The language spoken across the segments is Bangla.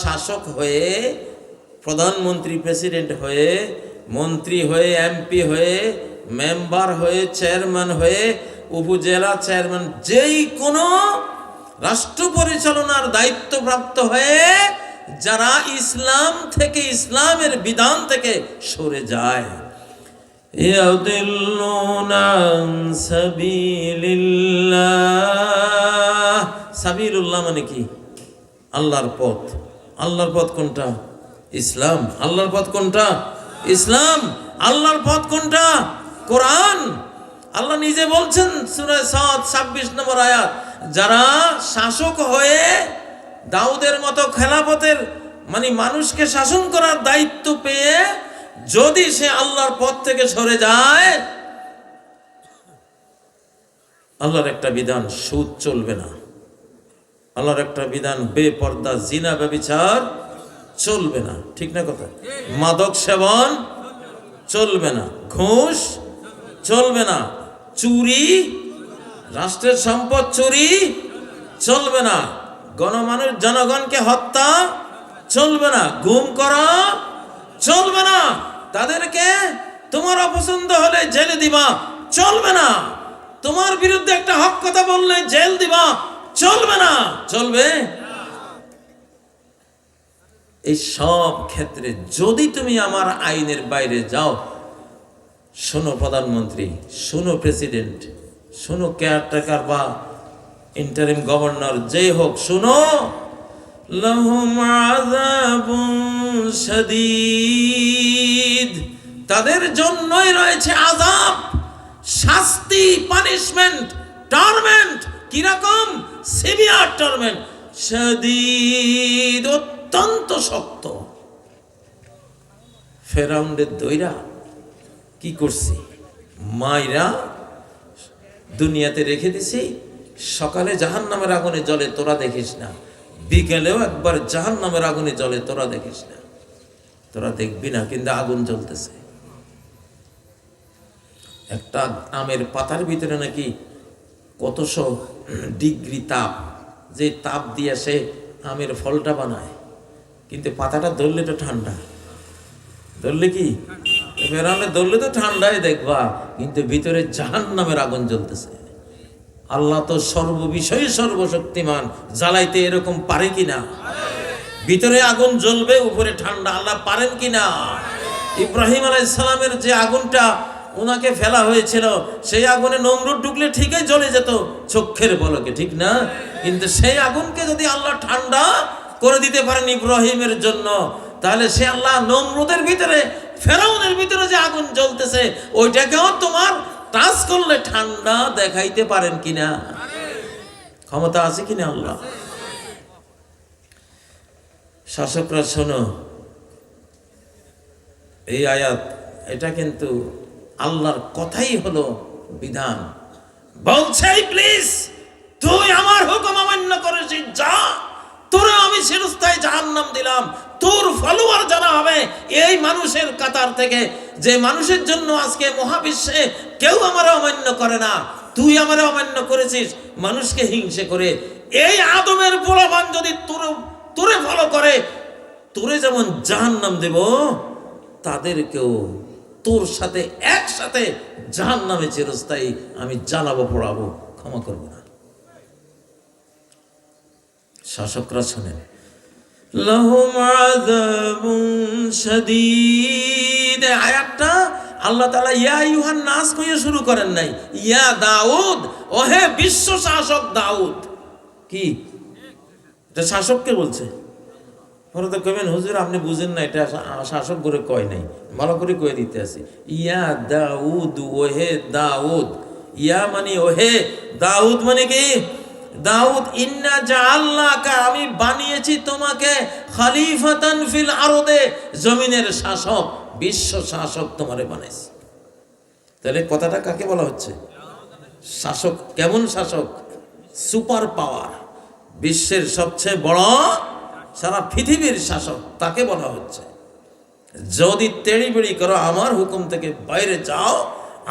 শাসক হয়ে, প্রধানমন্ত্রী প্রেসিডেন্ট হয়ে, মন্ত্রী হয়ে, এমপি হয়ে, মেম্বার হয়ে, চেয়ারম্যান হয়ে, উপজেলা চেয়ারম্যান, যেই কোনো রাষ্ট্র পরিচালনার দায়িত্বপ্রাপ্ত হয়ে যারা ইসলাম থেকে, ইসলামের বিধান থেকে সরে যায়, সাবিলুল্লাহ মানে কি? আল্লাহর পথ। আল্লাহর পথ কোনটা? ইসলাম। আল্লাহর পথ কোনটা? ইসলাম। আল্লাহর পথ কোনটা? কোরআন। আল্লাহ নিজে বলছেন সূরা সাদ 26 নম্বর আয়াত, যারা শাসক হয়ে দাউদের মতো খেলাফতের মানে মানুষকে শাসন করার দায়িত্ব পেয়ে যদি সে আল্লাহর পথ থেকে সরে যায়, আল্লাহর একটা বিধান, সুদ চলবে না। আল্লাহর একটা বিধান, বেপর্দা জিনা ব্যভিচার চলবে না। ঠিক না কথা? মাদক সেবন চলবে না, ঘুষ চলবে না, চুরি, রাষ্ট্রের সম্পদ চুরি চলবে না, গণমানুষ জনগণকে হত্যা চলবে না, গুম করা চলবে না, তাদেরকে তোমার অপছন্দ হলে জেলে দিবা চলবে না, তোমার বিরুদ্ধে একটা হক কথা বললে জেল দিবা চলবে না। চলবে? এই সব ক্ষেত্রে যদি তুমি আমার আইনের বাইরে যাও, শোনো প্রধানমন্ত্রী, শোনো প্রেসিডেন্ট, শোনো কেয়ারটেকার বা ইন্টারিম গভর্নর, যেই হোক, শোনো, লাহুম আযাবুন শাদীদ, তাদের জন্যই রয়েছে আযাব, শাস্তি, পানিশমেন্ট, টর্মেন্ট। কিরকম? সিভিয়ার টর্মেন্ট, শাদীদ, অত্যন্ত শক্ত। ফেরাউনের দইরা কি করছি? মাইরা দুনিয়াতে রেখে দিছি, সকালে জাহান্নামের আগুনে জ্বলে তোরা দেখিস না, বিকেলেও একবার জাহান্নামের আগুনে জ্বলে তোরা দেখিস না। তোরা দেখবি না, কিন্তু আগুন জ্বলতেছে। একটা আমের পাতার ভিতরে নাকি কতশো ডিগ্রি তাপ, যে তাপ দিয়ে সে আমের ফলটা বানায়, কিন্তু পাতাটা ধরলে তো ঠান্ডা, ধরলে কি বেরামে ধরলে তো ঠান্ডায় দেখবা, কিন্তু ভিতরে জাহান্নামের আগুন জ্বলতেছে। আল্লাহ তো সর্ববিষয়ে সর্বশক্তিমান, জ্বালাইতে এরকম পারে কিনা? ভিতরে আগুন জ্বলবে, উপরে ঠান্ডা, আল্লাহ পারেন কিনা? ইব্রাহিম আলাইহিস সালামের যে আগুনটা ওনাকে ফেলা হয়েছিল, সেই আগুনে নমরুদ ঢুকলে ঠিকই জ্বলে যেত চক্ষের পলকে, ঠিক না? কিন্তু সেই আগুনকে যদি আল্লাহ ঠান্ডা করে দিতে পারেন ইব্রাহিমের জন্য, তাহলে সে আল্লাহ নমরুদের ভিতরে, ফেরাউনের ভিতরে যে আগুন জ্বলতেছে, ওইটাকেও তোমার টাচ করলে ঠান্ডা দেখাইতে পারেন কিনা? ক্ষমতা আছে কিনা আল্লাহ? শাসকরা শোনো, এই আয়াত, এটা কিন্তু আল্লাহর কথাই হলো বিধান। বলছে প্লিজ, তুই আমার হুকুম অমান্য করেছিস, যা, তোরে আমি চিরস্থায়ী জাহান্নাম দিলাম। তোর ফলোয়ার যারা হবে এই মানুষের কাতার থেকে, যে মানুষের জন্য আজকে মহাবিশ্বে কেউ আমার অমান্য করে না, তুই আমার অমান্য করেছিস মানুষকে হিংসে করে। এই আদমের পোলাপান যদি তোরে ফলো করে, তোরে যেমন জাহান্নাম দেব, তাদেরকেও তোর সাথে একসাথে জাহান্নামে চিরস্থায়ী আমি জ্বালাবো, পোড়াবো, ক্ষমা করবো না। শাসকরা শোনেন, লাহুম আযাবুন শাদীদ, আয়াতটা আল্লাহ তাআলা ইয়া আইয়ুহান নাস কইয়া শুরু করেন নাই, ইয়া দাউদ, ওহে বিশ্ব শাসক দাউদ। কি এটা শাসককে বলছে? পরে তো কবেন হুজুর আপনি বুঝেন না, এটা শাসক করে কয় নাই, ভালো করে কয়ে দিতে আছে। ইয়া দাউদ, ওহে দাউদ, ইয়া মানে ওহে, দাউদ মানে কি? দাউদ, ইন্না জাআলনাকা, আমি বানিয়েছি তোমাকে, খলিফাতান ফিল আরদে, জমিনের শাসক, বিশ্ব শাসক তোমারে বানাইছি। তাহলে কথাটা কাকে বলা হচ্ছে? শাসক। কেমন শাসক? সুপার পাওয়ার, বিশ্বের সবচেয়ে বড়, সারা পৃথিবীর শাসক, তাকে বলা হচ্ছে। যদি তেড়িবেড়ি করো, আমার হুকুম থেকে বাইরে যাও,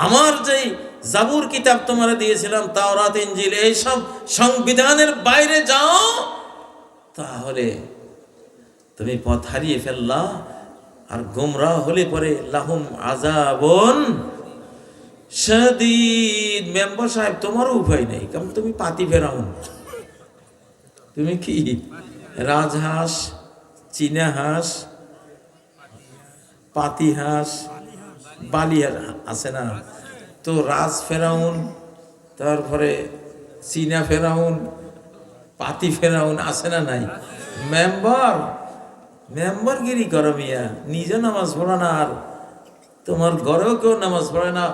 আমার যেই জাবুর কিতাব তোমারে দিয়েছিলাম, তাওরাত, ইনজিল, এইসব সংবিধানের বাইরে যাও, তাহলে তুমি পথ হারিয়ে ফেললা, আর গোমরাহ হলে পরে লাহুম আযাবুন শাদীদ। মেম্বার সাহেব, তোমারও উপায় নেই, কারণ তুমি পাতি ফেরাউন। তুমি কি রাজহাঁস, চীনা হাঁস, পাতি হাঁস, বালি আছে না, তো রাজ ফেরাউন, তারপরে চীনা ফেরাউন, পাতি ফেরাউন আছে না নাই? মেম্বারগিরি করো মিয়া, নিজে নামাজ পড়ো না, আর তোমার ঘরেও কেউ নামাজ পড়ে না।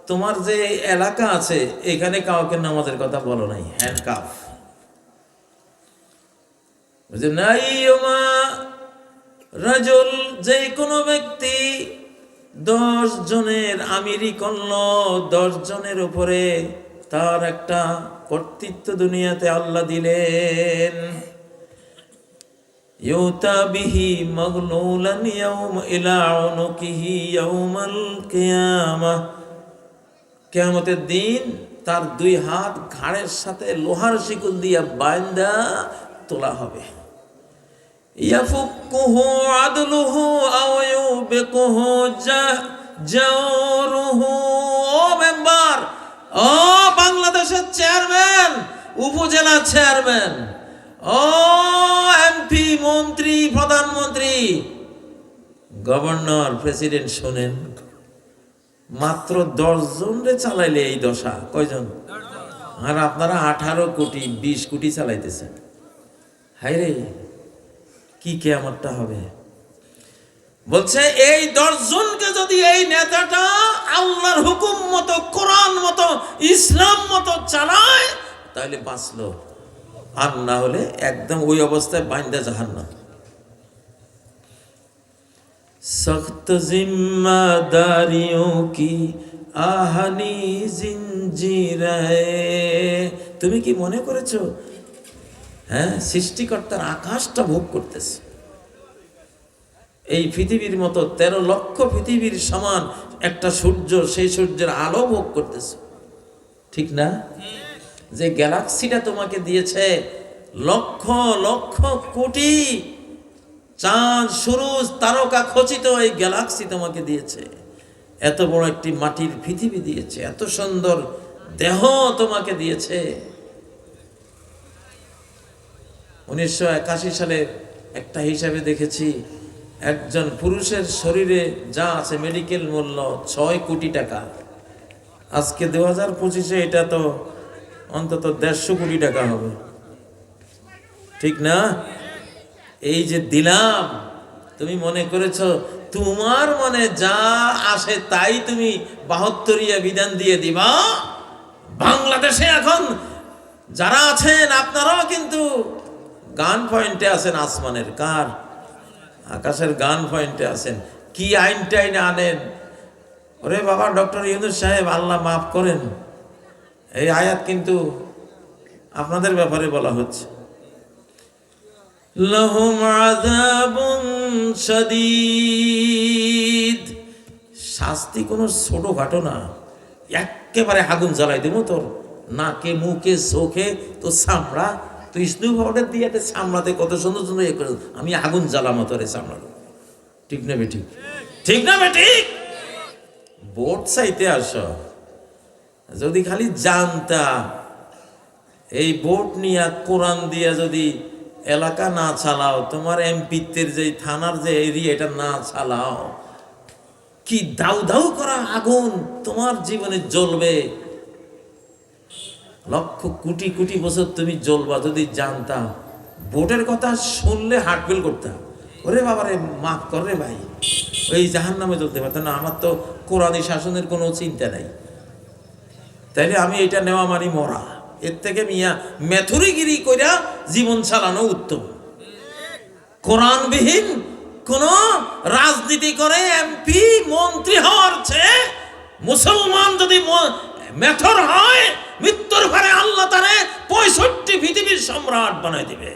তোমার যে এলাকা আছে এখানে কাউকে নামাজের কথা বলো নাই, হ্যান্ডকাফ। নাই রাজুল, যে কোনো ব্যক্তি 10 জনের আমিরি করল, 10 জনের উপরে তার একটা কর্তৃত্ব দুনিয়াতে আল্লাহ দিলেন। ইউতা বিহি মাগলুলান ইয়াউমা ইলা উনুকিহি ইয়াউমাল কিয়ামাহ, কিয়ামতের দিন তার 2 হাত ঘাড়ের সাথে লোহার শিকল দিয়ে বাঁধা তোলা হবে। ইয়াফুকুহু আদলুহু আও ইউবিকুহু জাওরুহু। ও মেম্বার, ও বাংলাদেশের চেয়ারম্যান, উপজেলা চেয়ারম্যান, ও এমপি, মন্ত্রী, প্রধানমন্ত্রী, গভর্নর, প্রেসিডেন্ট, শোনেন, মাত্র 10 জনরে চালাইলে এই দশা। কয়জন? আর আপনারা 18 কোটি 20 কোটি চালাইতেছেন। হায় রে, কি কিয়ামতটা হবে। বলছে এই 10 জনকে যদি এই নেতাটা আল্লাহর হুকুম মতো, কোরআন মতো, ইসলাম মতো চালায় তাহলে বাঁচলো, আর না হলে একদম ওই অবস্থায় বাইন্দা জাহান্নাম। সख्त जिम्मेदारियों की आहनी जिंजीरें। তুমি কি মনে করেছো হ্যাঁ সৃষ্টিকর্তার আকাশটা ভোগ করতেছে, এই পৃথিবীর মতো 13 লক্ষ পৃথিবীর সমান একটা সূর্য, সেই সূর্যের আলো ভোগ করতেছে, ঠিক না? যে গ্যালাক্সিটা তোমাকে দিয়েছে, লক্ষ লক্ষ কোটি চাঁদ, সূরজ, তারকা খচিত এই গ্যালাক্সি তোমাকে দিয়েছে, এত বড় একটি মাটির পৃথিবী দিয়েছে, এত সুন্দর দেহ তোমাকে দিয়েছে। 1981 সালে একটা হিসাবে দেখেছি, একজন পুরুষের শরীরে যা আছে মেডিকেল মূল্য 6 কোটি টাকা। আজকে 2025-এ এটা তো অন্তত 150 কোটি টাকা হবে, ঠিক না? এই যে দিলাম, তুমি মনে করেছো তোমার মনে যা আসে তাই তুমি 72ইয়া বিধান দিয়ে দিবা? বাংলাদেশে এখন যারা আছেন আপনারাও কিন্তু গান পয়েন্টে আছেন, আসমানের কার আকাশের গান পয়েন্টে আছেন। কি আইন টাইন আনেন? ওরে বাবা, ডক্টর ইউনূস সাহেব, আল্লাহ মাফ করেন, এই আয়াত কিন্তু আপনাদের ব্যাপারে বলা হচ্ছে। লাহুম আযাবুন শাদীদ, শাস্তি কোনো ছোটখাটো না, একেবারে আগুন জ্বালাই দেবো তোর নাকে, মুখে, চোখে, তোর চামড়া, তুই স্নু পাউডার দিয়ে চামড়াতে কত সুন্দর সুন্দর ইয়ে করে, আমি আগুন জ্বালামো তোর চামড়া। ঠিক না বেঠিক? ঠিক না বেঠিক? ভোট চাইতে আস, যদি খালি জানতা এই ভোট নিয়ে কোরআন দিয়া যদি এলাকা না চালাও, তোমার এমপিত্বের যে থানার যে এরিয়া এটা না চালাও, কি দাউ দাউ করা আগুন তোমার জীবনে জ্বলবে, লক্ষ কোটি কোটি বছর তুমি জ্বলবা। যদি জানতাম, ভোটের কথা শুনলে হার্টফেল করতাম, ওরে বাবারে মাফ কর রে ভাই, ওই জাহান্নামে জ্বলতে পারতাম না, আমার তো কোরআনী শাসনের কোনো চিন্তা নাই, তাইলে আমি এটা নেওয়া মানি মরা। এর থেকে মিয়া মেথুরিগিরি কইরা জীবন চালানো উত্তম। কোরআনবিহীন কোন রাজনীতি করে এমপি মন্ত্রী হওয়ার চেয়ে মুসলমান যদি মেথর হয়, মৃত্যুর ঘরে আল্লাহ তারে 65 পৃথিবীর সম্রাট বানাই দিবে।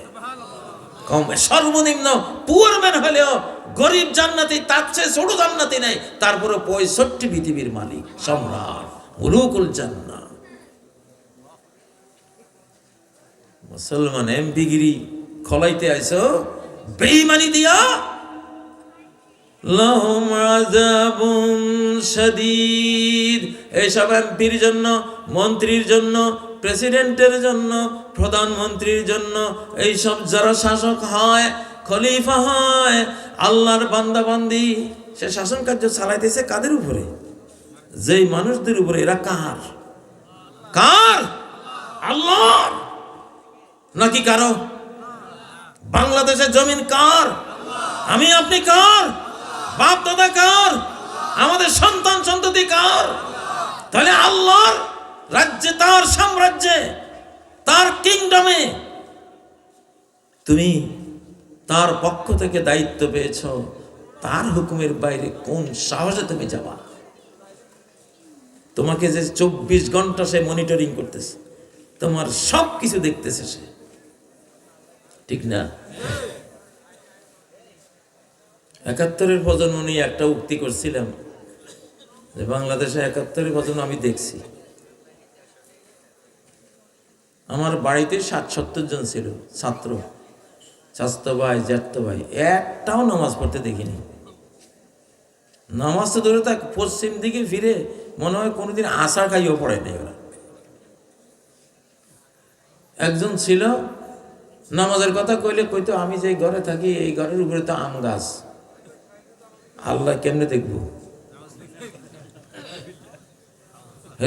কম সর্বনিম্ন পুয়ার ম্যান হলেও গরিব জান্নাতি, তার চেয়ে ছোট জান্নাতি নাই, তারপরে 65 পৃথিবীর মালিক, সম্রাট, মুলুকুল জান্নাত। মুসলমান এমপিগিরি খলাইতে আইছো, বেঈমানি দিয়া লাহুম আযাবুন শাদীদ। এইসব এমপির জন্য, মন্ত্রীর জন্য, প্রেসিডেন্টের জন্য, প্রধানমন্ত্রীর জন্য, এইসব যারা শাসক হয়, খলিফা হয়, আল্লাহর বান্দাবান্দি, সে শাসন কার্য চালাইতেছে কাদের উপরে? যেই মানুষদের উপরে। এরা কার? কার? আল্লাহ নাকি কারো? বাংলাদেশের জমিন কার? আমি আপনি কার? বাপ দাদা কার? আমাদের সন্তান সন্ততি কার? তাহলে আল্লাহর রাজ্যে, তার সাম্রাজ্যে, তার কিংডমে তুমি তার পক্ষ থেকে দায়িত্ব পেয়েছ, তার হুকুমের বাইরে কোন সাহসে তুমি যাবা? তোমাকে যে 24 ঘন্টা সে মনিটরিং করতেছে, তোমার সব কিছু দেখতেছে সে, ঠিক না? 71-এর প্রজন্ম নিয়ে একটা উক্তি করছিলাম যে বাংলাদেশে 71-এর প্রজন্ম আমি দেখছি। আমার বাড়িতে 60-70 জন ছিল ছাত্র, চাচতো ভাই, জ্যাঠতো ভাই, একটাও নামাজ পড়তে দেখিনি। নামাজ তো ধরে থাক, পশ্চিম দিকে ফিরে মনে হয় কোনোদিন আশা খাইও পড়ে নেই ওরা। একজন ছিল, নামাজের কথা কইলে কইতো আমি যে ঘরে থাকি এই ঘরের উপরে তো আম গাছ, আল্লাহ কেমনে দেখবো?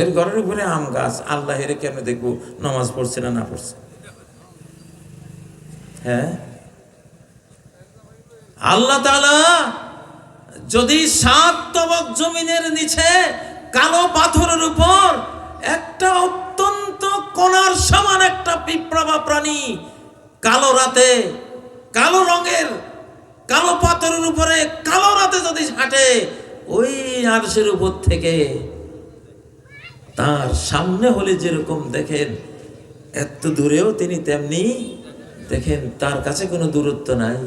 এর ঘরের উপরে আম গাছ, আল্লাহ এর কেমনে দেখবো নামাজ পড়ছে না পড়ছে? হ্যাঁ, আল্লাহ তাআলা যদি 7 তবক জমিনের নিচে কালো পাথরের উপর একটা অত্যন্ত কণার সমান একটা পিঁপড়া বা প্রাণী কালো রাতে, কালো রঙের কালো পাথরের উপরে কালো রাতে যদি হাঁটে, ওই আরশের উপর থেকে তার সামনে হলে যেরকম দেখেন, এত দূরেও তিনি তেমনি দেখেন। তার কাছে কোনো দূরত্ব নাই,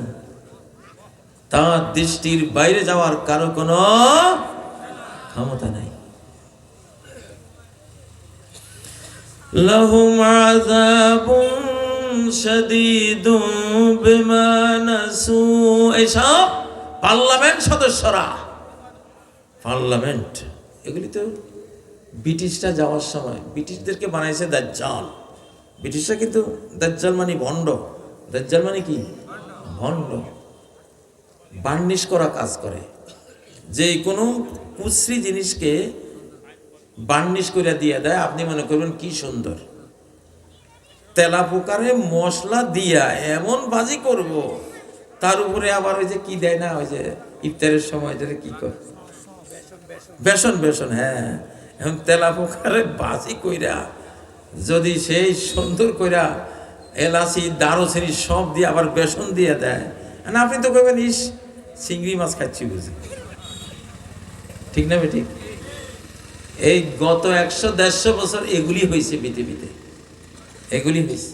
তার দৃষ্টির বাইরে যাওয়ার কারো কোনো ক্ষমতা নাই। লাহুম আযাবুন শাদীদুন বিমা নাসু। এসব পার্লামেন্ট সদস্যরা, পার্লামেন্ট, এগুলি তো ব্রিটিশরা যাওয়ার সময় ব্রিটিশদেরকে বানাইছে দাজ্জাল। ব্রিটিশরা কিন্তু দাজ্জাল মানে ভণ্ড। দাজ্জাল মানে কি? ভণ্ড, বার্নিশ করা কাজ করে। যে কোনো কুশ্রী জিনিসকে বার্নিশ করে দিয়ে দেয়, আপনি মনে করবেন কি সুন্দর। তেলা পোকারে মশলা দিয়া এমন বাজি করব, তার উপরে আবার ওই যে কি দেয় না, ওই যে ইফতারের সময় যেটা কি করে, বেসন, বেসন, হ্যাঁ, এখন তেলা পোকারে বাজি কইরা যদি সেই সুন্দর কইরা এলাচি, দারুচিনি সব দিয়ে আবার বেসন দিয়ে দেয়, না আপনি তো কইবেন ইস চিংড়ি মাছ খাচ্ছি বুঝি, ঠিক না বেঠিক? এই গত 100-150 বছর এগুলি হয়েছে পৃথিবীতে, এগুলি হয়েছে।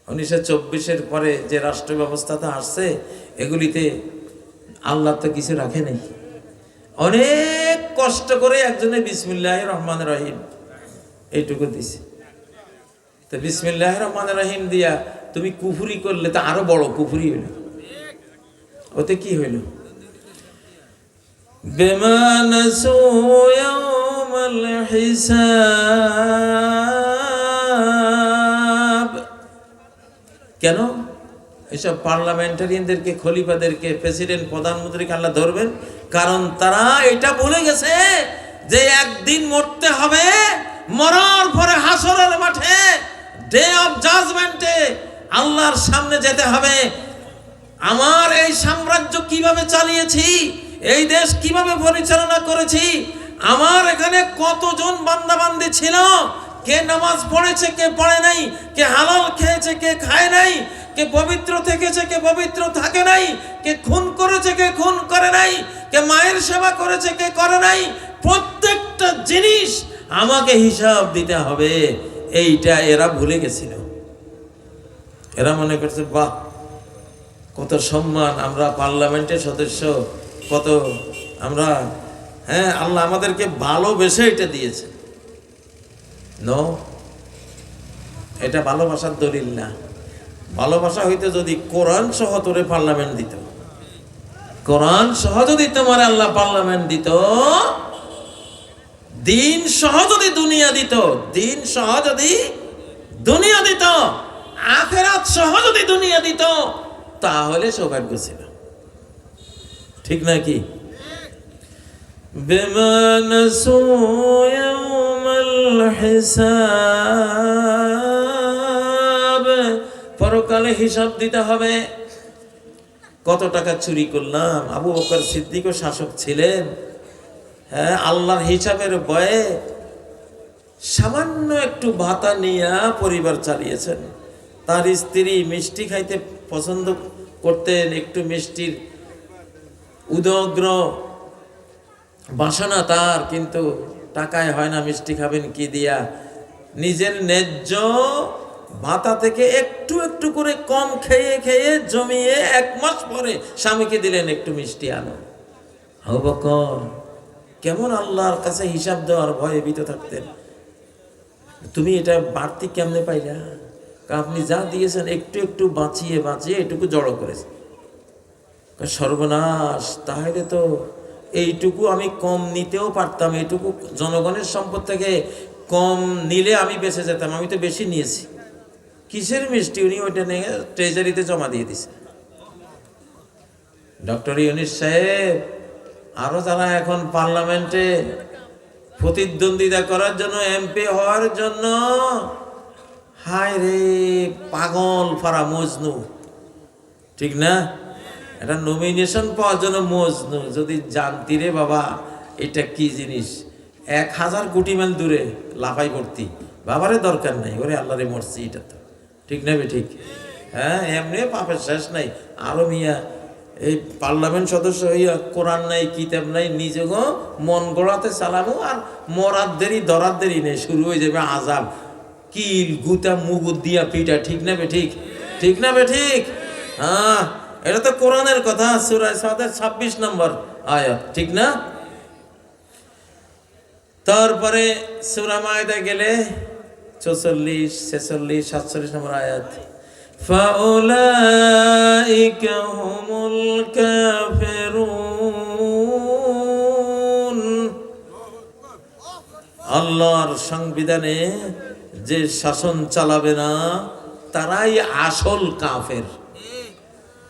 1924-এর পরে যে রাষ্ট্র ব্যবস্থাটা আসছে, এগুলিতে আল্লাহ তো কিছু রাখে নাই। অনেক কষ্ট করে একজনে বিসমিল্লাহির রহমানির রহিম এইটুকু দিছে। তো বিসমিল্লাহির রহমানির রহিম দিয়া তুমি কুফরি করলে তো আরো বড় কুফরি হইল। ওতে কি হইল? বিমা নাসু ইয়াউমাল হিসাব। কেন এসব পার্লামেন্টারিয়ানদেরকে, খলিফাদেরকে, প্রেসিডেন্ট, প্রধানমন্ত্রীকে আল্লাহ ধরবেন? কারণ তারা এটা ভুলে গেছে যে একদিন মরতে হবে, মরার পরে হাসরের মাঠে, ডে অফ জাজমেন্টে আল্লাহর সামনে যেতে হবে। আমার এই সাম্রাজ্য কিভাবে চালিয়েছি, এই দেশ কিভাবে পরিচালনা করেছি, আমার এখানে কতজন বান্দাবান্দি ছিল, কে নামাজ পড়েছে, কে পড়ে নাই, কে হালাল খেয়েছে, কে খায় নাই, কে পবিত্র থেকেছে, কে পবিত্র থাকে নাই, কে খুন করেছে, কে খুন করে নাই, কে মায়ের সেবা করেছে, কে করে নাই, প্রত্যেকটা জিনিস আমাকে হিসাব দিতে হবে। এইটা এরা ভুলে গেছিল। এরা মনে করছে বাহ কত সম্মান, আমরা পার্লামেন্টের সদস্য, কত আমরা, হ্যাঁ আল্লাহ আমাদেরকে ভালোবেসে এটা দিয়েছে। নো, এটা ভালোবাসার দলিল না। ভালোবাসা হইতে যদি কোরআন সহ তোরে পার্লামেন্ট দিত, কোরআন সহ যদি তোমার আল্লাহ পার্লামেন্ট দিত, দিন সহ যদি দুনিয়া দিত, দিন সহ যদি দুনিয়া দিত, আখিরাত সহ যদি দুনিয়া দিত, তাহলে সৌভাগ্য ছিল। ঠিক নাকি? বিমা নাসু ইয়াউমাল হিসাব, পরকালে হিসাব দিতে হবে। কত টাকা চুরি করলাম। আবু বকর সিদ্দিকও শাসক ছিলেন, হ্যাঁ, আল্লাহর হিসাবের ভয়ে সামান্য একটু ভাতা নিয়ে পরিবার চালিয়েছেন। তার স্ত্রী মিষ্টি খাইতে পছন্দ করতেন, একটু মিষ্টির উদগ্র বাসনা তার, কিন্তু টাকায় হয় না, মিষ্টি খাবেন কি দিয়া। নিজের ন্যায্য ভাতা থেকে একটু একটু করে কম খেয়ে খেয়ে জমিয়ে 1 মাস পরে স্বামীকে দিলেন, একটু মিষ্টি আনো। আবু বকর কেমন আল্লাহর কাছে হিসাব দেওয়ার ভয়ে ভীত থাকতেন। তুমি এটা বাড়তি কেমনে পাইলা? আপনি যা দিয়েছেন একটু একটু বাঁচিয়ে বাঁচিয়ে এটুকু জড়ো করেছেন। সর্বনাশ, তাহলে তো এইটুকু আমি কম নিতেও পারতাম, এইটুকু জনগণের সম্পদ থেকে কম নিলে আমি বেঁচে যেতাম, আমি তো বেশি নিয়েছি। কিসের মিষ্টি? উনি ওইটা নিয়ে ট্রেজারিতে জমা দিয়ে দিছে। ডক্টর ইউনূস সাহেব, আরো যারা এখন পার্লামেন্টে প্রতিদ্বন্দ্বিতা করার জন্য, এমপি হওয়ার জন্য, হায় রে পাগল ফারা মজনু, ঠিক না? এটা নমিনেশন পাওয়ার জন্য মজনু। যদি জানতি রে বাবা এটা কি জিনিস, 1000 কোটি মাইল দূরে লাফাই পড়তি, বাবারে দরকার নাই, ওরে আল্লাহরে মরছি, এটা তো ঠিক না? ঠিক, হ্যাঁ, এমনি পাপের শেষ নাই। আরো মিয়া এই পার্লামেন্ট সদস্য হইয়া কোরআন নাই, কিতাব নাই, নিজেও মন গড়াতে চালানো, আর মরার দেরি ধরার দেরি নেই, শুরু হয়ে যাবে আজাব, কিল গুতা মুগুর দিয়া পিটা। ঠিক না? ঠিক, ঠিক না? ঠিক, হ্যাঁ, এটা তো কোরআনের কথা, সূরা সাদের 26 নম্বর আয়াত, ঠিক না? তারপরে সূরা মায়দা গেলে 44, 46, 47 নম্বর আয়াত, ফাউলাইকা হুমুল কাফিরুন। আল্লাহর সংবিধানে যে শাসন চালাবে না তারাই আসল কাফের,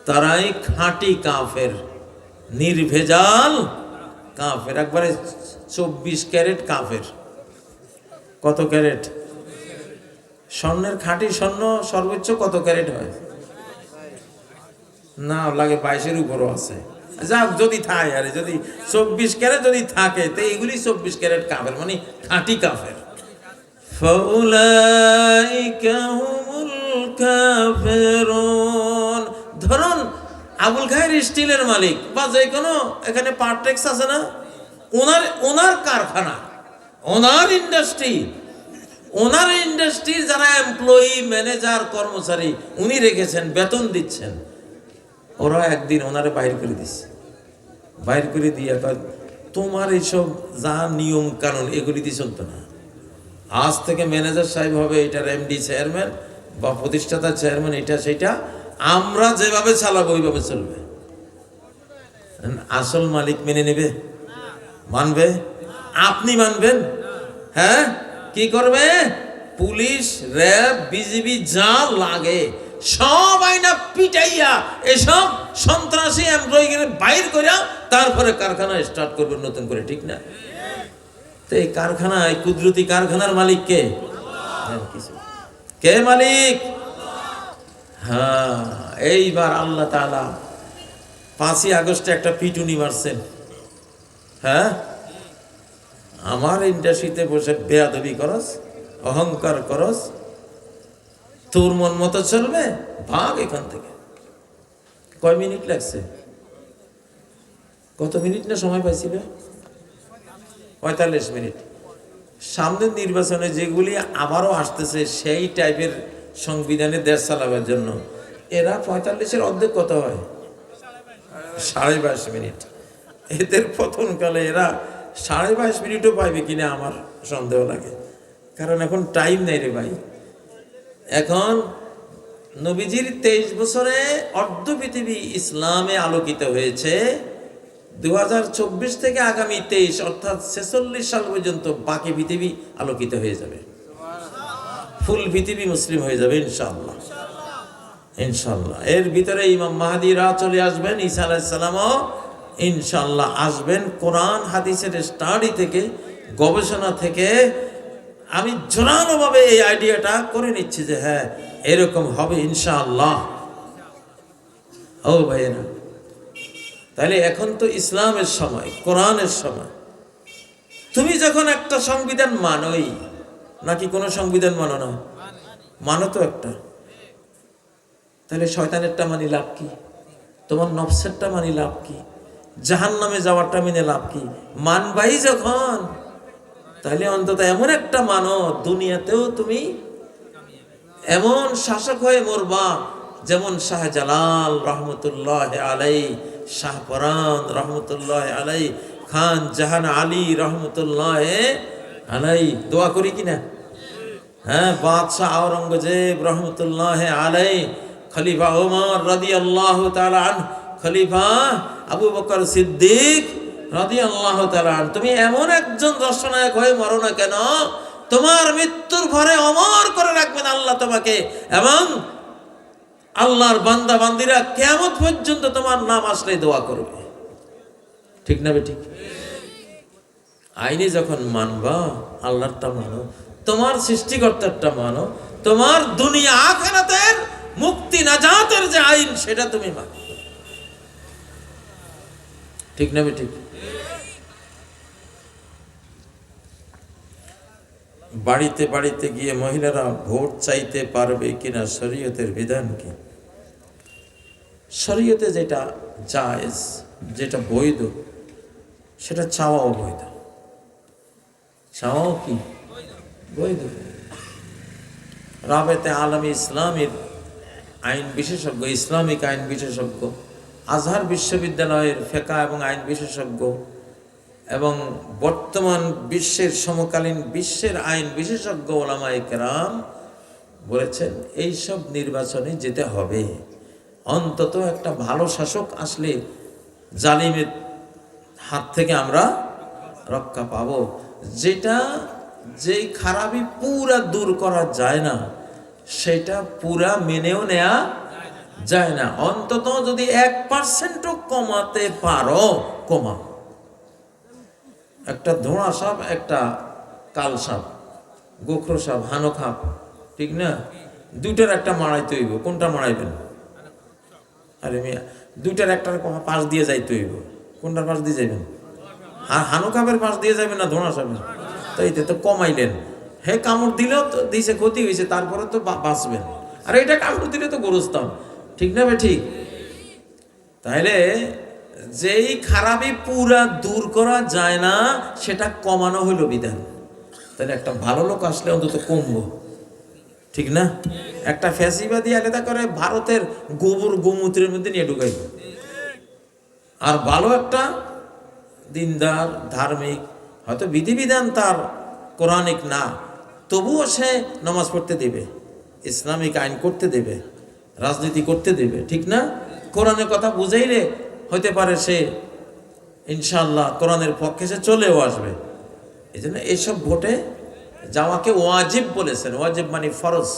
তারাই খাঁটি কাফের, নির্ভেজাল কাফের, একবারে 24 ক্যারেট কাফের। কত ক্যারেট? স্বর্ণের খাঁটি স্বর্ণ সর্বোচ্চ কত ক্যারেট হয়? না, লাগে 22-এর উপরও আছে। যাক, যদি থাকে, আরে যদি 24 ক্যারেট যদি থাকে, তো এগুলি 24 ক্যারেট কাফের, মানে খাঁটি কাফের। ফাউলাইকা হুমুল কাফিরুন। ধরুন আবুল খায়ের স্টিলের মালিক বা যে কোনো এখানে পার্টেক্স আছে না, ওনার কারখানা, ওনার ইন্ডাস্ট্রির যারা এমপ্লয়ি, ম্যানেজার, কর্মচারী উনি রেখেছেন, বেতন দিচ্ছেন, ওরা একদিন ওনারে বাইর করে দিচ্ছে। বাইর করে দিয়ে তোমার এইসব যা নিয়ম কানুন এগুলি দিয়ে চলতো না, আজ থেকে ম্যানেজার সাহেব হবে, এটার এমডি চেয়ারম্যান বা প্রতিষ্ঠাতা চেয়ারম্যান, এটা সেটা আমরা যেভাবে চালাবো ওইভাবে চলবে। আসল মালিক মেনে নেবে? মানবে? আপনি মানবেন? হ্যাঁ, কি করবে? পুলিশ, র্যাব, বিজিবি যা লাগে সব আইনা পিটাইয়া এসব সন্ত্রাসী এমপ্লয়িকে বাইর করিয়া তারপরে কারখানা স্টার্ট করবে নতুন করে, ঠিক না? তো এই কারখানা, এই কুদরতি কারখানার মালিক কে? কে মালিক? হ্যাঁ, এইবার আল্লাহ তাআলা 5ই আগস্টে একটা পিটুনি মারছেন। হ্যাঁ, আমার ইন্ডাস্ট্রিতে বসে বেয়াদবি করস, অহংকার করস, তোর মন মতো চলবে, ভাগ এখান থেকে। কয় মিনিট লাগছে? কত মিনিট না সময় পাইছিল? 45 মিনিট। সামনের নির্বাচনে যেগুলি আবারও আসতেছে সেই টাইপের সংবিধানে দেশ চালাবার জন্য, এরা 45-এর অর্ধেক কত হয়? 22.5 মিনিট। এদের প্রথমকালে এরা 22.5 মিনিটও পাইবে কিনা আমার সন্দেহ লাগে, কারণ এখন টাইম নাই রে ভাই। এখন নবীজির 23 বছরে অর্ধ পৃথিবী ইসলামে আলোকিত হয়েছে। 2024 থেকে আগামী 23 অর্থাৎ 46 সাল পর্যন্ত বাকি পৃথিবী আলোকিত হয়ে যাবে, ফুল পৃথিবী মুসলিম হয়ে যাবে ইনশাআল্লাহ। ইনশাআল্লাহ এর ভিতরে ইমাম মাহদিরা চলে আসবেন, ঈসা আলাইহিস সালামও ইনশাআল্লাহ আসবেন। কোরআন হাদিসের স্টাডি থেকে, গবেষণা থেকে আমি জোরালোভাবে এই আইডিয়াটা করে নিচ্ছি যে হ্যাঁ এরকম হবে ইনশাআল্লাহ। ও ভাইয়েরা, তাহলে এখন তো ইসলামের সময়, কোরআনের সময়। তুমি যখন একটা সংবিধান মানোই, নাকি কোনো সংবিধান মানো না? মানো তো একটা। তাহলে শয়তানেরটা মানি লাভ কি? তোমার নফসেরটা মানি লাভ কি? জাহান্নামে যাওয়ারটা মেনে লাভ কি? মানবাই যখন, তাহলে অন্তত এমন একটা মানো দুনিয়াতেও তুমি এমন শাসক হয়ে মরবা যেমন শাহজালাল রহমতুল্লাহ আলাই, শাহপরান রহমতুল্লাহ আলাই, খান জাহান আলী রহমতুল্লাহ আলাই। দোয়া করি কিনা? হ্যাঁ, বাদশাহ আওরঙ্গজেব রহমতুল্লাহ আলাই, খলিফা ওমর রাদিয়াল্লাহু তাআলা আনহু, খলিফা আবু বকর সিদ্দিক রাদিয়াল্লাহু তাআলা আনহু। তুমি এমন একজন রাষ্ট্রনায়ক হয়ে মরো না কেন, তোমার মৃত্যুর ঘরে অমর করে রাখবেন আল্লাহ তোমাকে, এবং আল্লাহর বান্দা বান্দিরা কিয়ামত পর্যন্ত তোমার নাম আসলে দোয়া করবে। ঠিক না বেঠিক? আইনি যখন মানবা, আল্লাহরটা মানো, তোমার সৃষ্টিকর্তারটা মানো, তোমার দুনিয়া আখিরাতের মুক্তি নাজাতের যে আইন সেটা তুমি মানো। ঠিক না বেঠিক? বাড়িতে বাড়িতে গিয়ে মহিলারা ভোট চাইতে পারবে কিনা, শরীয়তের বিধান কি? শরীয়তে যেটা জায়েজ, যেটা বৈধ, সেটা চাওয়াও বৈধ। চাওয়াও কি বৈধ? রাবেতে আলমী ইসলামের আইন বিশেষজ্ঞ, ইসলামিক আইন বিশেষজ্ঞ, আজহার বিশ্ববিদ্যালয়ের ফিকহ এবং আইন বিশেষজ্ঞ, এবং বর্তমান বিশ্বের সমকালীন বিশ্বের আইন বিশেষজ্ঞ ওলামায়ে কেরাম বলেছেন এইসব নির্বাচনে যেতে হবে। অন্তত একটা ভালো শাসক আসলে জালিমের হাত থেকে আমরা রক্ষা পাবো। যেই খারাপই পুরা দূর করা যায় না, সেটা পুরা মেনেও নেওয়া যায় না। অন্তত যদি 1% কমাতে পারো, কমাও। একটা ধোঁড়া সাপ, একটা কাল সাপ, গোখরো সাপ, হানো খাপ, ঠিক না? দুইটার একটা মারাইতে হইব। কোনটা মারাইবেন? আরে মিয়া, দুইটার একটার পাশ দিয়ে যাইতে হইব। কোনটার পাশ দিয়ে যাইবেন? হানো খাপের পাশ দিয়ে যাবেন না ধোঁড়া সাপের? তো এইটা তো কমাইলেন। হে কামড় দিলেও তো দিছে, ক্ষতি হয়েছে, তারপরে তো বাঁচবেন। আর এটা কামড় দিলে তো গোরস্থান। ঠিক না বে ঠিক? তাইলে যেই খারাপই পুরা দূর করা যায় না, সেটা কমানো হইল বিধান। তাহলে একটা ভালো লোক আসলে অন্তত কমবো, ঠিক না? একটা ফ্যাসিবাদী আলাদা করে ভারতের গোবর গোমূত্রের মধ্যে নিয়ে ঢুকাইব, আর ভালো একটা দিনদার ধার্মিক, হয়তো বিধিবিধান তার কোরআনিক না, তবুও সে নামাজ পড়তে দেবে, ইসলামিক আইন করতে দেবে, রাজনীতি করতে দেবে, ঠিক না? কোরআনের কথা বুঝাইলে হতে পারে সে ইনশাআল্লাহ কোরআনের পক্ষে সে চলেও আসবে। এই জন্য এইসব ভোটে যাওয়াকে ওয়াজিব বলেছেন। ওয়াজিব মানে ফরজ।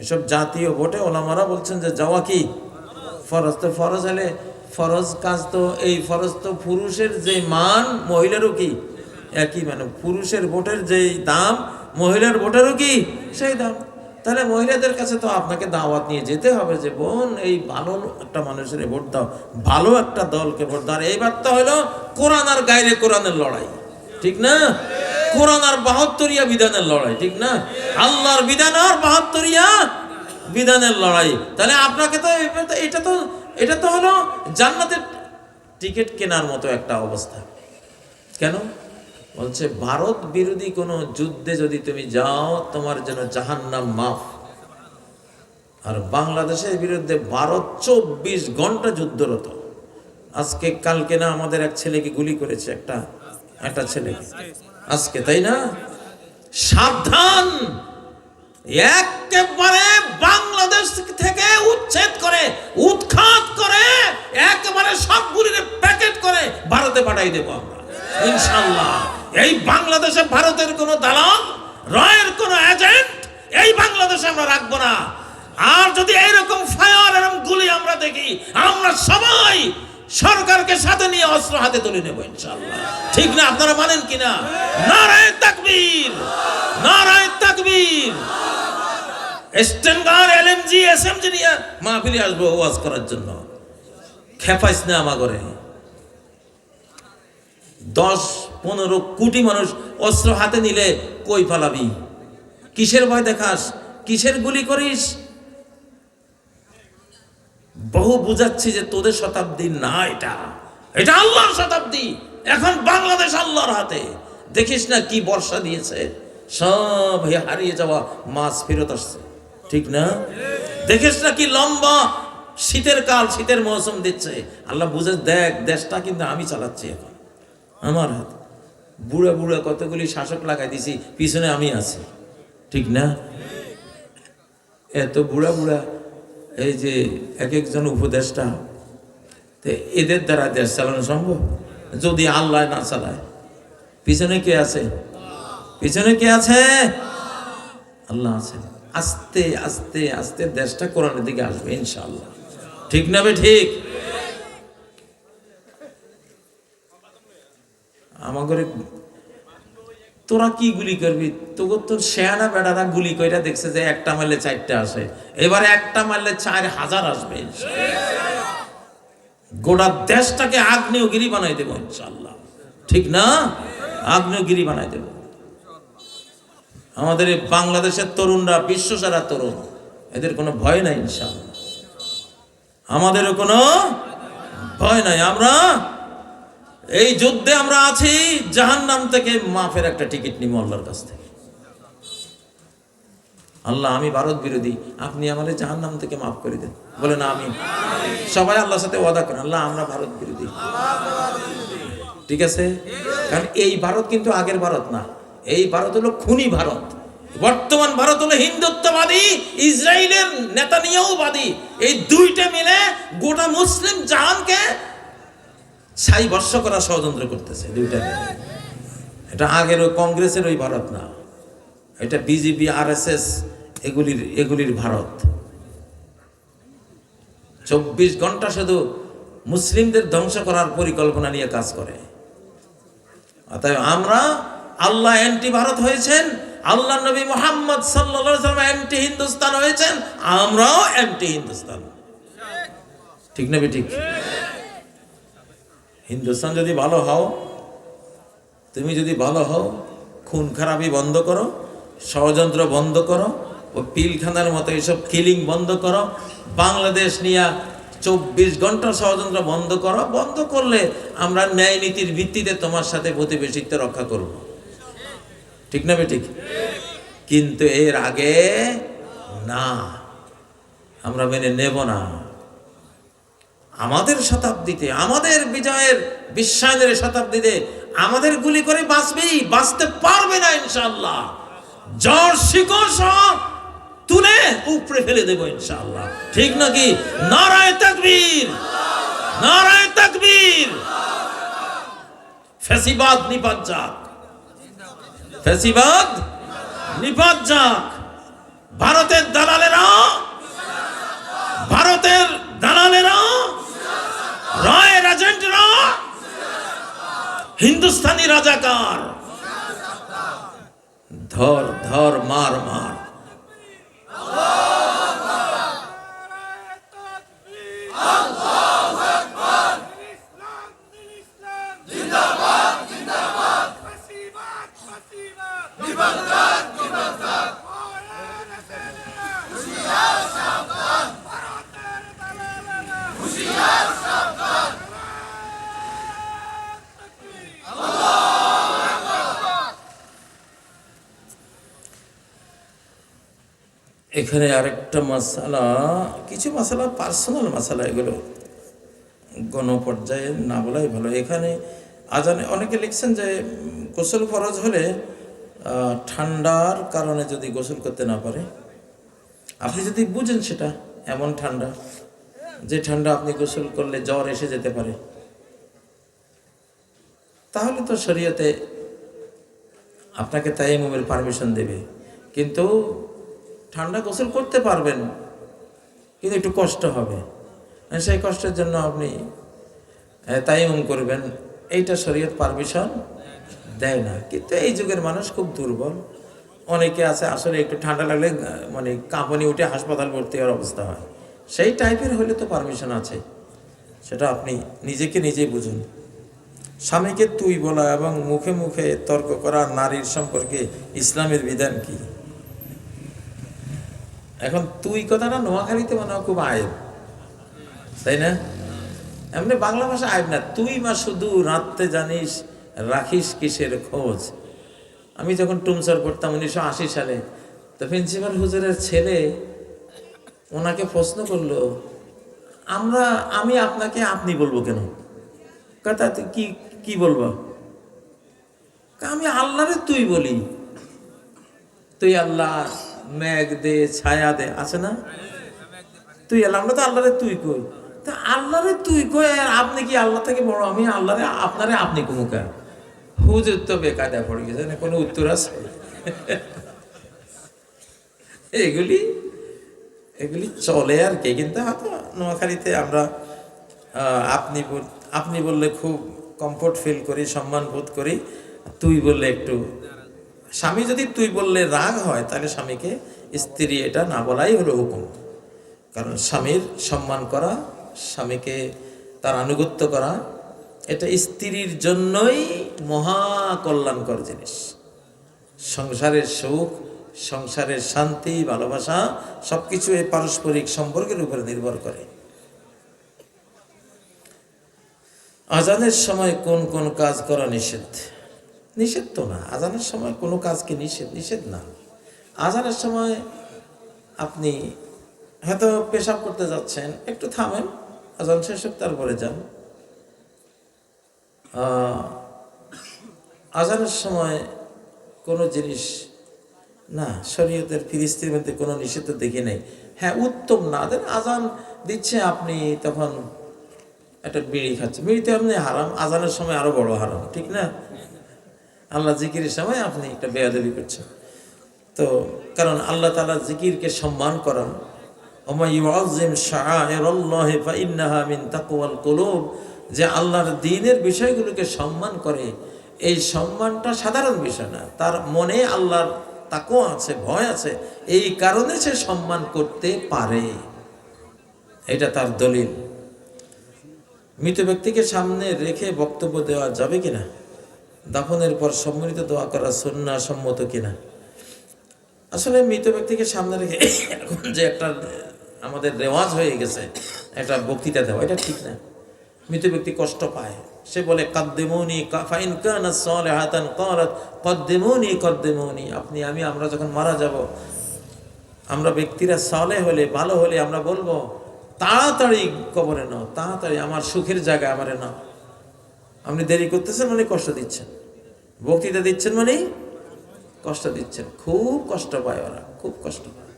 এসব জাতীয় ভোটে ওলামারা বলছেন যে যাওয়া কি ফরজ। তো ফরজ হলে ফরজ কাজ তো, এই ফরজ তো পুরুষের যে মান, মহিলারও কি একই, মানে পুরুষের ভোটের যেই দাম, মহিলার ভোটেরও কি সেই দাম। তাহলে মহিলাদের কাছে তো আপনাকে দাওয়াত নিয়ে যেতে হবে যে বোন, এই ভালো একটা মানুষের ভোট দাও, ভালো একটা দলকে ভোট দাও। এইবার তো হলো কোরআন আর গায়রে কোরআনের লড়াই, ঠিক না? কোরআন আর 72 বিধানের লড়াই, ঠিক না? আল্লাহর বিধান আর 72 বিধানের লড়াই। তাহলে আপনাকে তো এটা তো হলো জান্নাতের টিকিট কেনার মতো একটা অবস্থা। কেন বলছে? ভারত বিরোধী কোনো যুদ্ধে যদি তুমি যাও, তোমার জন্য জাহান্নাম মাফ। আর বাংলাদেশের বিরুদ্ধে ভারত 24 ঘন্টা যুদ্ধরত। আজকে কালকে না আমাদের এক ছেলেকে গুলি করেছে, একটা ছেলেকে আজকে, তাই না? সাবধান, একেবারে বাংলাদেশ থেকে উচ্ছেদ করে উৎখাত করে একেবারে সবগুলির প্যাকেট করে ভারতে পাঠাই দেবো আমরা ইনশাআল্লাহ। এই বাংলাদেশে ভারতের কোনো দালাল রয়ের কোনো এজেন্ট এই বাংলাদেশে আমরা রাখবো না। আর যদি এইরকম ফায়ার এবং গুলি আমরা দেখি, আমরা সবাই সরকারকে সাথে নিয়ে অস্ত্র হাতে তুলে নেব ইনশাআল্লাহ। ঠিক না? আপনারা মানেন কিনা? নারায়ে তাকবীর, নারায়ে তাকবীর। স্ট্যান্ডার্ড এলএমজি এসএমজি নিয়ে মাহফিলে আসবো ওয়াজ করার জন্য। খেপাইস না আমাগরে। 10-15 কোটি মানুষ অস্ত্র হাতে নিলে কই পালাবি? কিসের ভয় দেখাস? কিসের গুলি করিস? বহু বুঝাচ্ছি যে তোদের শতাব্দী না, এটা আল্লাহর শতাব্দী। এখন বাংলাদেশ আল্লাহর হাতে। দেখিস না কি বর্ষা দিয়েছে, সব হারিয়ে যাওয়া মাছ ফেরত আসছে। ঠিক না? দেখিস না কি লম্বা শীতের কাল, শীতের মৌসুম দিচ্ছে। আল্লাহ বুঝে দেখ, দেশটা কিন্তু আমি চালাচ্ছি এখন, আমার হাতে। বুড়া বুড়া কতগুলি শাসক লাগাই দিছি, পিছনে আমি আছি। ঠিক না? এত বুড়া বুড়া এই যে এক একজন উপদেষ্টা, তো এদের দ্বারা দেশ চালানো সম্ভব? যদি আল্লাহ না চালায়, পিছনে কে আছে? পিছনে কে আছে? আল্লাহ আছে। আস্তে আস্তে আস্তে দেশটা কোরআনের দিকে আসবে ইনশাআল্লাহ। ঠিক না বে ঠিক? আমাদের তোরা কি গুলি করবি? তোর শেয়ানা বেড়ারা গুলি কইরা দেখছে যে একটা মারলে 4টা আসে, এবারে একটা মারলে 4000 আসবে ইনশাআল্লাহ। গোটা দেশটাকে আগ্নেয়গিরি বানাই দেবো ইনশাআল্লাহ। ঠিক না? আগ্নেয়গিরি বানাই দেব। আমাদের এই বাংলাদেশের তরুণরা বিশ্বসেরা তরুণ, এদের কোনো ভয় নাই ইনশাআল্লাহ। আমাদেরও কোনো ভয় নাই। আমরা এই যুদ্ধে আমরা আছি, জাহান্নাম থেকে মাফের একটা টিকিট নিব আল্লাহর কাছ থেকে। আল্লাহ, আমি ভারত বিরোধী, আপনি আমাদের জাহান্নাম থেকে মাফ করে দেন। বলে না আমি সবাই আল্লাহর সাথে ওয়াদা করেন, আল্লাহ আমরা ভারত বিরোধী। ঠিক আছে? কারণ এই ভারত কিন্তু আগের ভারত না। এই ভারত হলো খুনি ভারত। বর্তমান ভারত হলো হিন্দুত্ববাদী, ইসরায়েলের নেতানিয়াহুবাদী। এই দুইটা মিলে গোটা মুসলিম জাহানকে ছাই বর্ষ করা ষড়যন্ত্র করতেছে দুইটা মিলে। এটা আগের ওই কংগ্রেসের ওই ভারত না, এটা বিজেপি আরএসএস এগুলির ভারত। 24 ঘন্টা শুধু মুসলিমদের ধ্বংস করার পরিকল্পনা নিয়ে কাজ করে। অতএব আমরা, আল্লাহ অ্যান্টি ভারত হয়েছেন, আল্লাহ নবী মুহাম্মদ সাল্লাল্লাহু আলাইহি ওয়াসাল্লাম অ্যান্টি হিন্দুস্তান হয়েছেন, আমরাও অ্যান্টি হিন্দুস্তান। ঠিক না ঠিক? হিন্দুস্তান যদি ভালো হও, তুমি যদি ভালো হও, খুন খারাপি বন্ধ করো, ষড়যন্ত্র বন্ধ করো, ও পিলখানার মতো এইসব কিলিং বন্ধ করো, বাংলাদেশ নিয়ে 24 ঘন্টা ষড়যন্ত্র বন্ধ করো। বন্ধ করলে আমরা ন্যায় নীতির ভিত্তিতে তোমার সাথে প্রতিবেশিত্ব রক্ষা করব। ঠিক না ঠিক? কিন্তু এর আগে না, আমরা মেনে নেব না। আমাদের শতাব্দীতে, আমাদের বিজয়ের বিশ্বায়নের শতাব্দীতে আমাদের গুলি করে বাঁচতে পারবে না ইনশাআল্লাহ। জ্বর শিকড় সহ তুলে উপরে ফেলে দেবো ইনশাআল্লাহ। ঠিক নাকি? নারায়ে তাকবীর, নারায়ে তাকবীর। ফ্যাসিবাদ নিপাত যাক, ফ্যাসিবাদ নিপাত যাক। ভারতের দালালেরা, ভারতের দালালেরা, রয়ের এজেন্টরা, হিন্দুস্তানি রাজাকার, ধর ধর মার মার। এখানে আরেকটা মাসালা, কিছু মাসালা পার্সোনাল মাসালা, এগুলো গণপর্যায়ে না বলাই ভালো। এখানে আজানে অনেকে লিখছেন যে গোসল ফরজ হলে ঠান্ডার কারণে যদি গোসল করতে না পারে, আপনি যদি বুঝেন সেটা এমন ঠান্ডা যে ঠান্ডা আপনি গোসল করলে জ্বর এসে যেতে পারে, তাহলে তো শরীয়তে আপনাকে তায়াম্মুমের পারমিশন দেবে। কিন্তু ঠান্ডা গোসল করতে পারবেন, কিন্তু একটু কষ্ট হবে, সেই কষ্টের জন্য আপনি তায়াম্মুম করবেন, এইটা শরীয়ত পারমিশন দেয় না। কিন্তু এই যুগের মানুষ খুব দুর্বল, অনেকে আছে আসলে একটু ঠান্ডা লাগলে মানে কাঁপুনি উঠে হাসপাতাল ভর্তি হওয়ার অবস্থা হয়। সেই টাইপের হলে তো পারমিশন আছে, সেটা আপনি নিজেকে নিজেই বুঝুন। স্বামীকে তুই বলা এবং মুখে মুখে তর্ক করা নারীর সম্পর্কে ইসলামের বিধান কি? এখন তুই কথাটা নোয়াখালীতে মনে হয় খুব আয়েব, তাই না? এমনি বাংলা ভাষা আয়েব না, তুই মা শুধু রাত্রে জানিস রাখিস কিসের খোঁজ। আমি যখন টুমসর পড়তাম 1980 সালে, তো প্রিন্সিপাল হুজুরের ছেলে ওনাকে প্রশ্ন করলো, আমি আপনাকে আপনি বলবো কেন? কথা কি কি বলবো? আমি আল্লাহরে তুই বলি। তুই আল্লাহ, মেঘ দে, ছায়া দে, আছে না? তুই আল্লাহ, আমরা তো আল্লাহরে তুই কই। তা আল্লাহরে তুই কই আর আপনি কি আল্লাহ থেকে বড়? আমি আল্লাহরে আপনারে আপনি কুমুকা। হুজুর তো বেকায়দা পড়ে গেছে, না কোনো উত্তর আছে? এগুলি চলে আর কি। কিন্তু হয়তো নোয়াখালীতে আমরা আপনি বললে খুব কমফোর্ট ফিল করি, সম্মান বোধ করি। তুই বললে একটু, স্বামী যদি তুই বললে রাগ হয়, তাহলে স্বামীকে স্ত্রী এটা না বলাই হলো হুকুম। কারণ স্বামীর সম্মান করা, স্বামীকে তার আনুগত্য করা, এটা স্ত্রীর জন্যই মহা কল্যাণকর জিনিস। সংসারের সুখ, সংসারের শান্তি, ভালোবাসা সবকিছু এই পারস্পরিক সম্পর্কের উপরে নির্ভর করে। আজানের সময় কোন কোন কাজ করা নিষেধ? নিষেধ তো না, আজানের সময় কোনো কাজকে নিষেধ না। আজানের সময় আপনি হয়তো পেশাব করতে যাচ্ছেন, একটু থামেন, আজান শেষ হোক তারপরে যান। আজানের সময় কোনো জিনিস না, শরীয়তের ফিরিস্তির মধ্যে কোনো নিষেধ দেখি নেই। হ্যাঁ, উত্তম না দেন, আজান দিচ্ছে আপনি তখন একটা বিড়ি খাচ্ছে, বিড়িতে আপনি হারাম, আজানের সময় আরো বড় হারাম, ঠিক না? আল্লাহ জিকিরের সময় আপনি একটা বেয়াদবি করছেন। তো কারণ আল্লাহ তাআলা জিকিরকে সম্মান করেন। ওমা ইউআযযিম শাআইরাল্লাহি ফাইন্নাহা মিন তাকওয়াল কুলুব, যে আল্লাহর দ্বীনের বিষয়গুলোকে সম্মান করে, এই সম্মানটা সাধারণ বিষয় না, তার মনে আল্লাহর তাকওয়া আছে, ভয় আছে, এই কারণে সে সম্মান করতে পারে, এটা তার দলিল। মৃত ব্যক্তিকে সামনে রেখে বক্তব্য দেওয়া যাবে কিনা? দাফনের পর সম্মিলিত দোয়া করা সুন্নাহ সম্মত কিনা? আসলে মৃত ব্যক্তিকে সামনে রেখে এখন যে একটা আমাদের রেওয়াজ হয়ে গেছে একটা বক্তৃতা দেওয়া, এটা ঠিক না। মৃত ব্যক্তি কষ্ট পায়, সে বলে কাদ্দিমুনি ফাইন কানাত সালিহাতান ক্বালাত কাদ্দিমুনি কাদ্দিমুনি। আমরা যখন মারা যাব, আমরা ব্যক্তিরা সালেহ হলে, ভালো হলে আমরা বলবো তাড়াতাড়ি কবরে নাও, তাড়াতাড়ি আমার সুখের জায়গায় আমারে নাও। আপনি দেরি করতেছেন মানে কষ্ট দিচ্ছেন, বক্তৃতা দিচ্ছেন মানে কষ্ট দিচ্ছেন। খুব কষ্ট পায় ওরা, খুব কষ্ট পায়।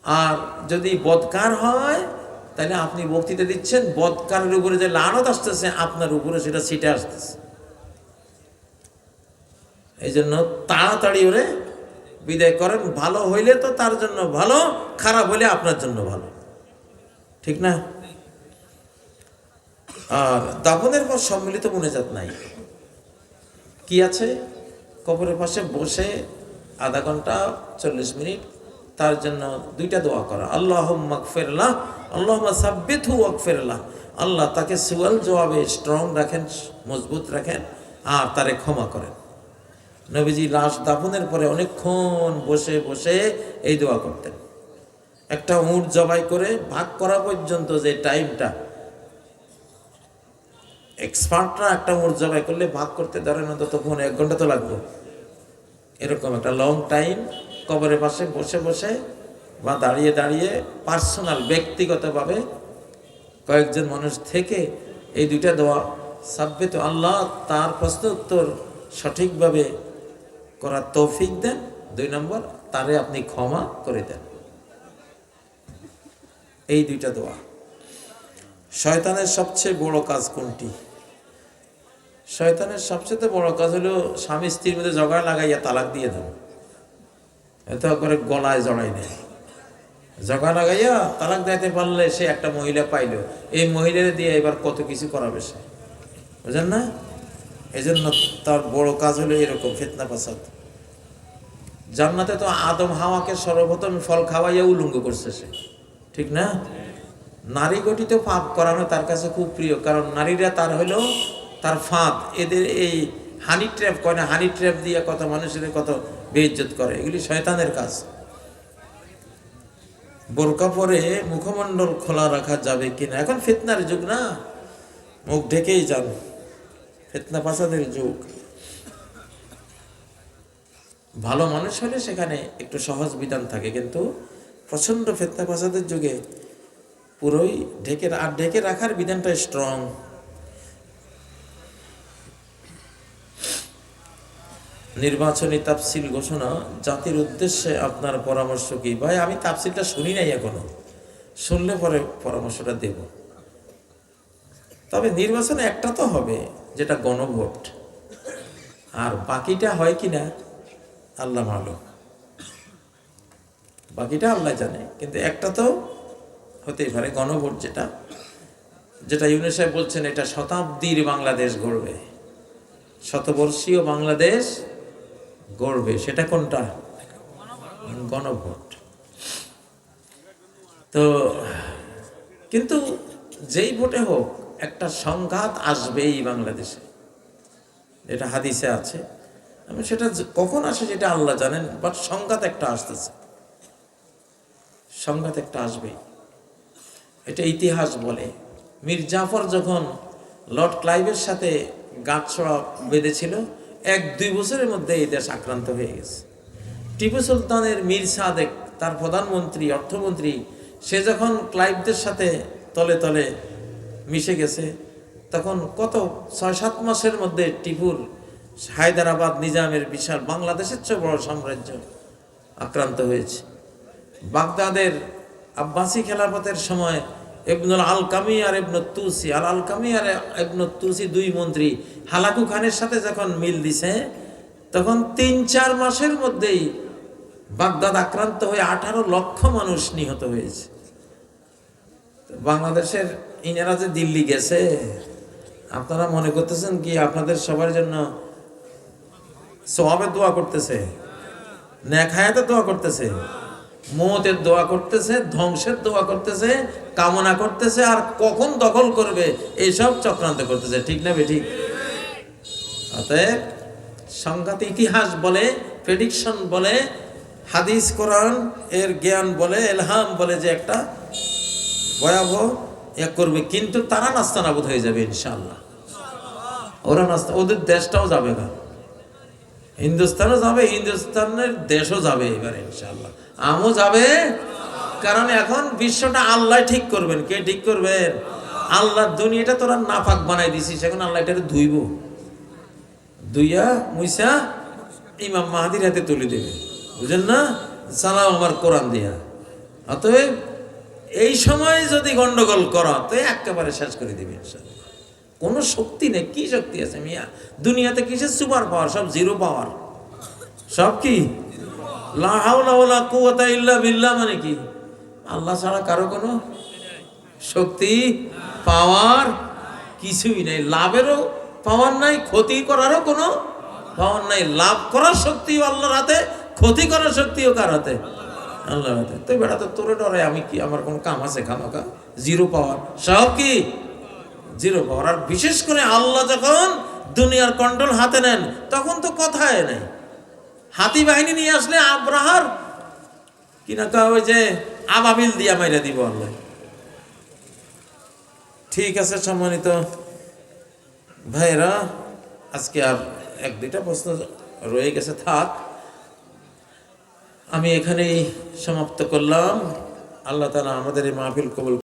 আর যদি বদকার হয়, তাহলে আপনি বক্তৃতা দিচ্ছেন, বদকারের উপরে যে লানত আসতেছে আপনার উপরে সেটা ছিটে আসতেছে। এই জন্য তাড়াতাড়ি ওরে বিদায় করেন। ভালো হইলে তো তার জন্য ভালো, খারাপ হইলে আপনার জন্য ভালো, ঠিক না? আর দাফনের পর সম্মিলিত মুনাজাত নাই। কি আছে? কবরের পাশে বসে আধা ঘন্টা 40 মিনিট তার জন্য দুইটা দোয়া করা, আল্লাহুম্মা গফিরলাহ, আল্লাহুম্মা সাব্বিতহু ওয়াগফিরলাহ। আল্লাহ তাকে সুয়াল জবাবে স্ট্রং রাখেন, মজবুত রাখেন, আর তারে ক্ষমা করেন। নবীজি লাশ দাফনের পরে অনেকক্ষণ বসে বসে এই দোয়া করতেন। একটা উট জবাই করে ভাগ করা পর্যন্ত যে টাইমটা, এক্সপার্টরা একটা উট জবাই করলে ভাগ করতে ধরেন অন্তত 1 ঘন্টা তো লাগবে। এরকম একটা লং টাইম কবরের পাশে বসে বসে বা দাঁড়িয়ে দাঁড়িয়ে পার্সোনাল, ব্যক্তিগতভাবে কয়েকজন মানুষ থেকে এই দুইটা দোয়া সাব্বিত, আল্লাহ তার প্রশ্ন উত্তর সঠিকভাবে করার তৌফিক দেন, 2 নম্বর তারে আপনি ক্ষমা করে দেন। এই 2টা দোয়া। শয়তানের সবচেয়ে বড় কাজ কোনটি? শয়তানের সবচেয়ে বড় কাজ হলো স্বামী স্ত্রীর মধ্যে ঝগড়া লাগাইয়া তালাক দিয়ে দেবো। এত করে গলায় জড়াই নেয়, ঝগড়া লাগাইয়া তালাক দিতে পারলে সে একটা মহিলা পাইল, এই মহিলারে দিয়ে এবার কত কিছু করাবে সে, বুঝেন না? এই জন্য তার বড় কাজ হলো এরকম ফিতনা ফাসাদ। জান্নাতে তো আদম হাওয়াকে সর্বপ্রথম ফল খাওয়াইয়া উলঙ্গ করছে সে, ঠিক না? নারী গঠিত পাপ করানো তার কাছে খুব প্রিয়, কারণ নারীরা তার হলো তার ফাঁদ। এদের এই হানি ট্র্যাপ করে না, হানি ট্র্যাপ দিয়ে কত মানুষের কত বেইজ্জত করে, এগুলি শয়তানের কাজ। বোরকা পরে মুখমণ্ডল খোলা রাখা যাবে কিনা? এখন ফিতনার যুগ না, মুখ ঢেকেই যান, ফিতনা ফাসাদের যুগ। ভালো মানুষ হলে সেখানে একটু সহজ বিধান থাকে, কিন্তু প্রচণ্ড ফিতনা ফাসাদের যুগে পুরোই ঢেকে রাখার বিধানটা স্ট্রং। নির্বাচনী তাফসিল ঘোষণা, জাতির উদ্দেশ্যে আপনার পরামর্শ কি? ভাই আমি তাফসিলটা শুনি নাই এখনো, শুনলে পরে পরামর্শটা দেব। তবে নির্বাচনে একটা তো হবে যেটা গণভোট, আর বাকিটা হয় কিনা আল্লাহ মালুম, বাকিটা আল্লাহ জানে, কিন্তু একটা তো হতেই পারে গণভোট, যেটা ইউনূস সাহেব বলছেন এটা শতাব্দীর বাংলাদেশ গড়বে, শতবর্ষীয় বাংলাদেশ গড়বে। সেটা কোনটা? গণভোট। তো কিন্তু যেই ভোটে হোক একটা সংঘাত আসবেই বাংলাদেশে, এটা হাদিসে আছে। আমি সেটা কখন আসে যেটা আল্লাহ জানেন, বাট সংঘাত একটা আসতেছে, সংঘাত একটা আসবেই, এটা ইতিহাস বলে। মীর জাফর যখন লর্ড ক্লাইভের সাথে গাঁটছড়া বেঁধেছিল, 1-2 বছরের মধ্যে এই দেশ আক্রান্ত হয়ে গেছে। টিপু সুলতানের মীর সাদেক, তার প্রধানমন্ত্রী অর্থমন্ত্রী, সে যখন ক্লাইভদের সাথে তলে তলে মিশে গেছে, তখন কত 6-7 মাসের মধ্যে টিপুর হায়দ্রাবাদ নিজামের বিশাল বাংলাদেশের চেয়ে বড় সাম্রাজ্য আক্রান্ত হয়েছে। বাগদাদের আব্বাসি খেলাফতের সময় ইবনুল আলকামি আর ইবনুত তুসি, আলকামি আর ইবনুত তুসি 2 মন্ত্রী হালাকু খানের সাথে যখন মিল দিছে, তখন 3-4 মাসের মধ্যেই বাগদাদ আক্রান্ত হয়ে 18 লক্ষ মানুষ নিহত হয়েছে। বাংলাদেশের ইনারা যে দিল্লি গেছে, আপনারা মনে করতেছেন কি আপনাদের সবার জন্য সওয়াবের দোয়া করতেছে, নেক হায়াতের দোয়া করতেছে, মওতের দোয়া করতেছে, ধ্বংসের দোয়া করতেছে, কামনা করতেছে, আর কখন দখল করবে এইসব চক্রান্ত করতেছে, ঠিক না বেঠিক? অতএব সংঘাত ইতিহাস বলে, প্রেডিকশন বলে, হাদিস কোরআন এর জ্ঞান বলে, এলহাম বলে যে একটা ভয়াবহ করবে, কিন্তু তারা নাস্তানাবুদ হয়ে যাবে ইনশাআল্লাহ। ওরা ওদের দেশটাও যাবে না, হিন্দুস্তানও যাবে, হিন্দুস্তানের দেশও যাবে এবার ইনশাআল্লাহ, আমও যাবে। কারণ এখন বিশ্বটা আল্লাহ ঠিক করবেন। কে ঠিক করবেন? আল্লাহ। দুনিয়াটা তোরা নাপাক বানাই দিছিস, এখন আল্লাহ এটাকে ধুইব, ধুইয়া মুইসা ইমাম মাহাদির হাতে তুলে দেবে, বুঝেন না? সালাম আমার কোরআন দিয়া। অতএব এই সময় যদি গন্ডগোল করো তো একেবারে শেষ করে দিবে ইনশাআল্লাহ। কোনো শক্তি নেই। কি শক্তি আছে মিয়া দুনিয়াতে? কিসের সুপার পাওয়ার? সব জিরো পাওয়ার, সব কি লা হাওলা ওয়ালা কুওয়াতা ইল্লা বিল্লাহ, মানে কি আল্লাহ ছাড়া কারো কোনো শক্তি পাওয়ার কিছুই নেই। লাভেরও পাওয়ার নাই, ক্ষতি করারও কোনো পাওয়ার নাই। লাভ করার শক্তিও আল্লাহর হাতে, ক্ষতি করার শক্তিও কার হাতে? আল্লাহর হাতে। তো বেটা তো তোরে ডরে আমি কি, আমার কোনো কাম আছে খামাকা? জিরো পাওয়ার, সব কি জিরো পাওয়ার। আর বিশেষ করে আল্লাহ যখন দুনিয়ার কন্ট্রোল হাতে নেন, তখন তো কথাই নেই। হাতি বাহিনী নিয়ে আসলে আব্রাহার কিনা ওই যে আবাবিল দিয়া মাইরা দিব আল্লাহ। ঠিক আছে সম্মানিত ভাইরা, আজকে আর 1-2টা প্রশ্ন রয়ে গেছে, থাক, আমি এখানেই সমাপ্ত করলাম। আল্লাহ তাআলা আমাদের এই মাহফিল কবুল